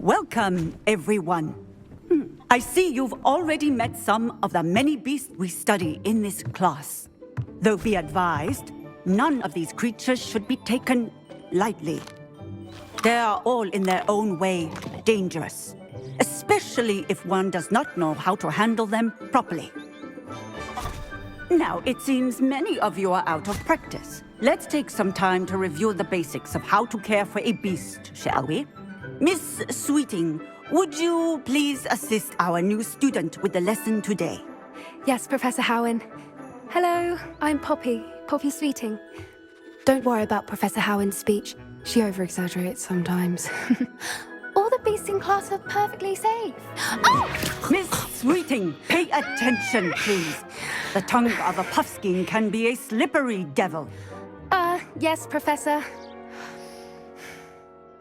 Welcome, everyone. I see you've already met some of the many beasts we study in this class. Though be advised, none of these creatures should be taken lightly. They are all in their own way dangerous, especially if one does not know how to handle them properly. Now, it seems many of you are out of practice. Let's take some time to review the basics of how to care for a beast, shall we? Miss Sweeting, would you please assist our new student with the lesson today? Yes, Professor Howen. Hello, I'm Poppy Sweeting. Don't worry about Professor Howen's speech. She over-exaggerates sometimes. All the beasts in class are perfectly safe. Oh! Miss Sweeting, pay attention, please. The tongue of a puffskein can be a slippery devil. Yes, Professor.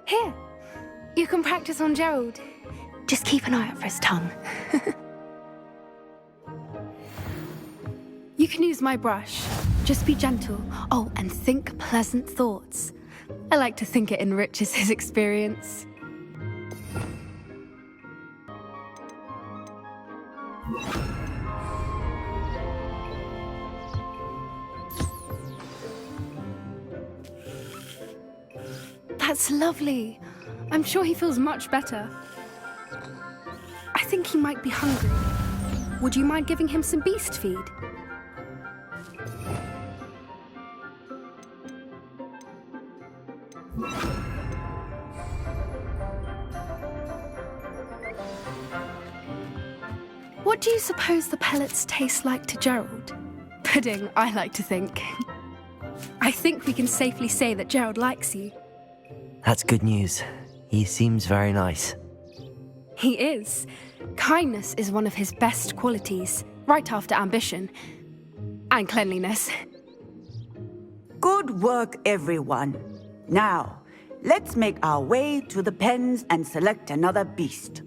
Here, you can practice on Gerald. Just keep an eye out for his tongue. You can use my brush. Just be gentle. Oh, and think pleasant thoughts. I like to think it enriches his experience. That's lovely. I'm sure he feels much better. I think he might be hungry. Would you mind giving him some beast feed? What do you suppose the pellets taste like to Gerald? Pudding, I like to think. I think we can safely say that Gerald likes you. That's good news. He seems very nice. He is. Kindness is one of his best qualities, right after ambition. And cleanliness. Good work, everyone. Now, let's make our way to the pens and select another beast.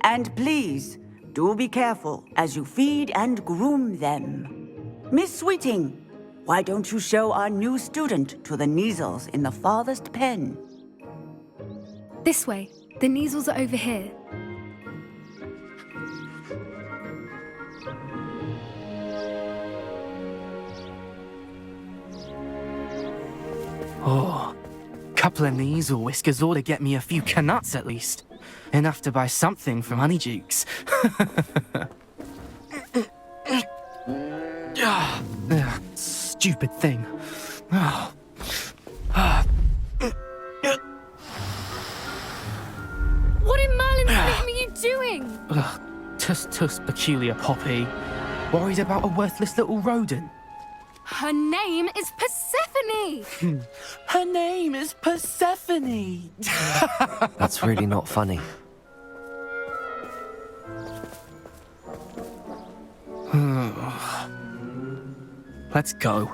And please, do be careful as you feed and groom them. Miss Sweeting, why don't you show our new student to the Neasels in the farthest pen? This way. The Neasels are over here. Oh, couple of Neasel whiskers ought to get me a few canuts at least. Enough to buy something from Honeydukes. Stupid thing. Oh. What in Merlin's name are you doing? Tuss, peculiar Poppy. Worried about a worthless little rodent. Her name is Persephone! Her name is Persephone! That's really not funny. Let's go.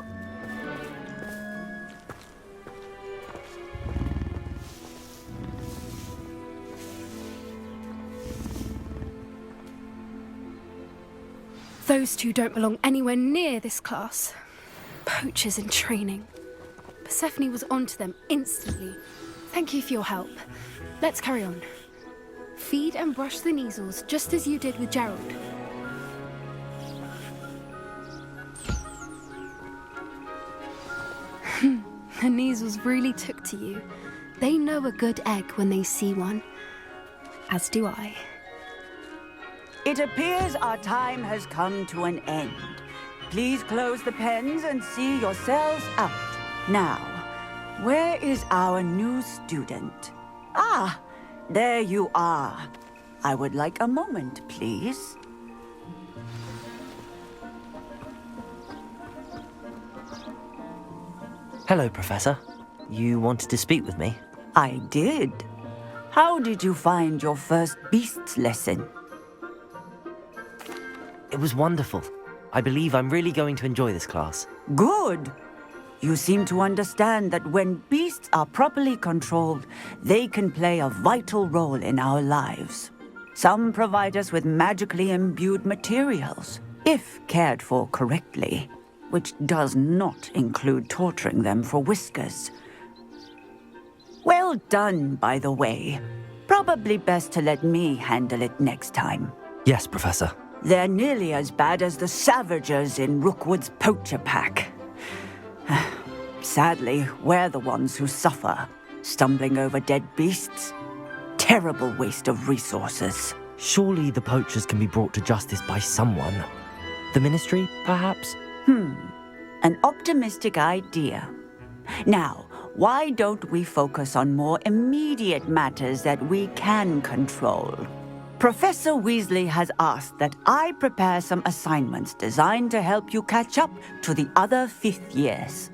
Those two don't belong anywhere near this class. Poachers in training. Persephone was onto them instantly. Thank you for your help. Let's carry on. Feed and brush the Neasels just as you did with Gerald. The Neasels really took to you. They know a good egg when they see one. As do I. It appears our time has come to an end. Please close the pens and see yourselves out. Now, where is our new student? Ah, there you are. I would like a moment, please. Hello, Professor. You wanted to speak with me? I did. How did you find your first beasts lesson? It was wonderful. I believe I'm really going to enjoy this class. Good. You seem to understand that when beasts are properly controlled, they can play a vital role in our lives. Some provide us with magically imbued materials, if cared for correctly, which does not include torturing them for whiskers. Well done, by the way. Probably best to let me handle it next time. Yes, Professor. They're nearly as bad as the Savagers in Rookwood's poacher pack. Sadly, we're the ones who suffer, stumbling over dead beasts. Terrible waste of resources. Surely the poachers can be brought to justice by someone. The Ministry, perhaps? An optimistic idea. Now, why don't we focus on more immediate matters that we can control? Professor Weasley has asked that I prepare some assignments designed to help you catch up to the other fifth years.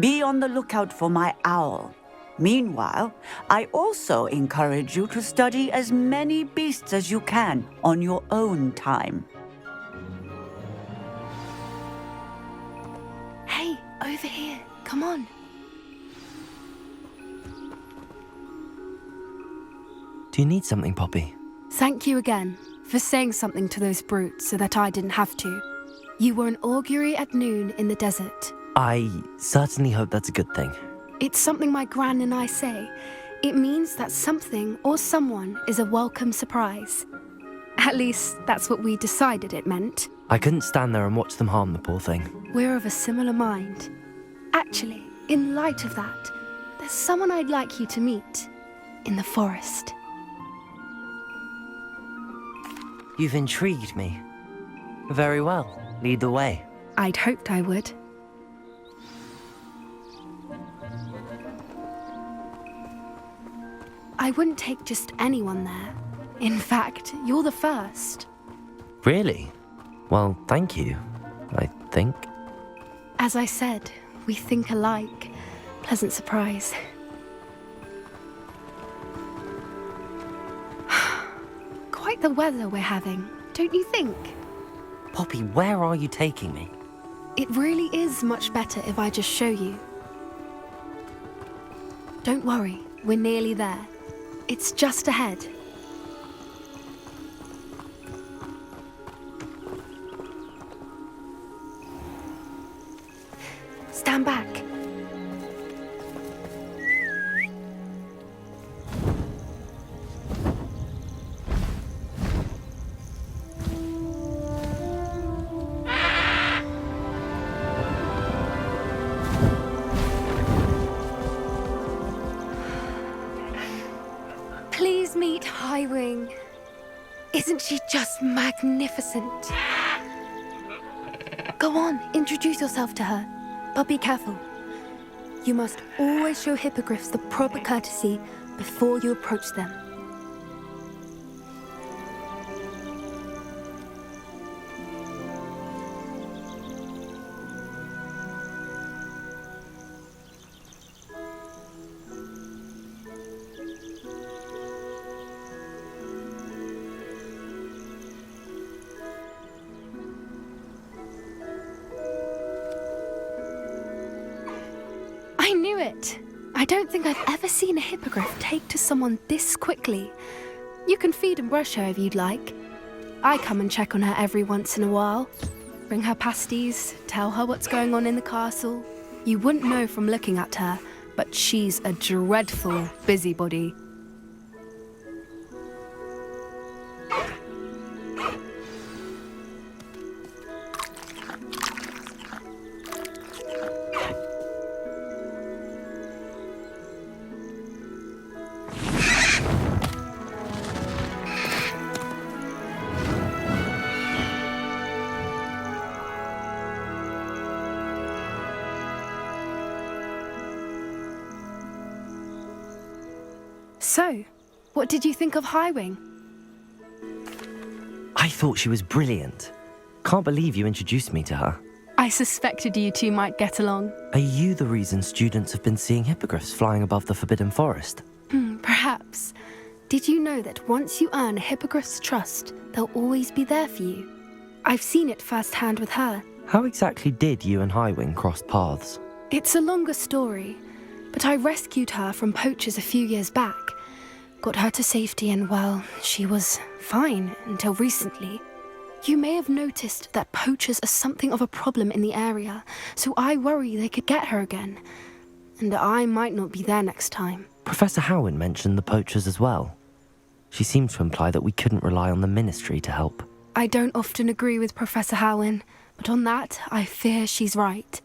Be on the lookout for my owl. Meanwhile, I also encourage you to study as many beasts as you can on your own time. Hey, over here. Come on. Do you need something, Poppy? Thank you again for saying something to those brutes so that I didn't have to. You were an augury at noon in the desert. I certainly hope that's a good thing. It's something my gran and I say. It means that something or someone is a welcome surprise. At least, that's what we decided it meant. I couldn't stand there and watch them harm the poor thing. We're of a similar mind. Actually, in light of that, there's someone I'd like you to meet. In the forest. You've intrigued me. Very well. Lead the way. I'd hoped I would. I wouldn't take just anyone there. In fact, you're the first. Really? Well, thank you, I think. As I said, we think alike. Pleasant surprise. Quite the weather we're having, don't you think? Poppy, where are you taking me? It really is much better if I just show you. Don't worry, we're nearly there. It's just ahead. Stand back. Please meet Highwing. Isn't she just magnificent? Go on, introduce yourself to her. But be careful. You must always show hippogriffs the proper courtesy before you approach them. I knew it! I don't think I've ever seen a hippogriff take to someone this quickly. You can feed and brush her if you'd like. I come and check on her every once in a while. Bring her pasties, tell her what's going on in the castle. You wouldn't know from looking at her, but she's a dreadful busybody. So, what did you think of Highwing? I thought she was brilliant. Can't believe you introduced me to her. I suspected you two might get along. Are you the reason students have been seeing hippogriffs flying above the Forbidden Forest? Perhaps. Did you know that once you earn a hippogriff's trust, they'll always be there for you? I've seen it firsthand with her. How exactly did you and Highwing cross paths? It's a longer story, but I rescued her from poachers a few years back. Got her to safety and, well, she was fine until recently. You may have noticed that poachers are something of a problem in the area, so I worry they could get her again. And I might not be there next time. Professor Howin mentioned the poachers as well. She seems to imply that we couldn't rely on the Ministry to help. I don't often agree with Professor Howin, but on that, I fear she's right.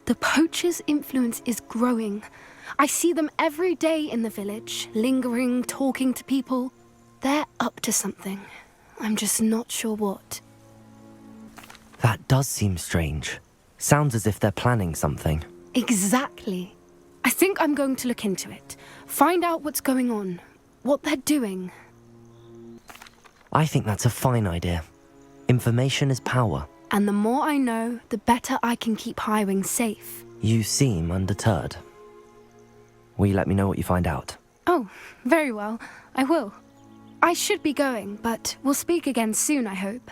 The poachers' influence is growing. I see them every day in the village, lingering, talking to people. They're up to something. I'm just not sure what. That does seem strange. Sounds as if they're planning something. Exactly. I think I'm going to look into it. Find out what's going on, what they're doing. I think that's a fine idea. Information is power. And the more I know, the better I can keep Highwing safe. You seem undeterred. Will you let me know what you find out? Oh, very well. I will. I should be going, but we'll speak again soon, I hope.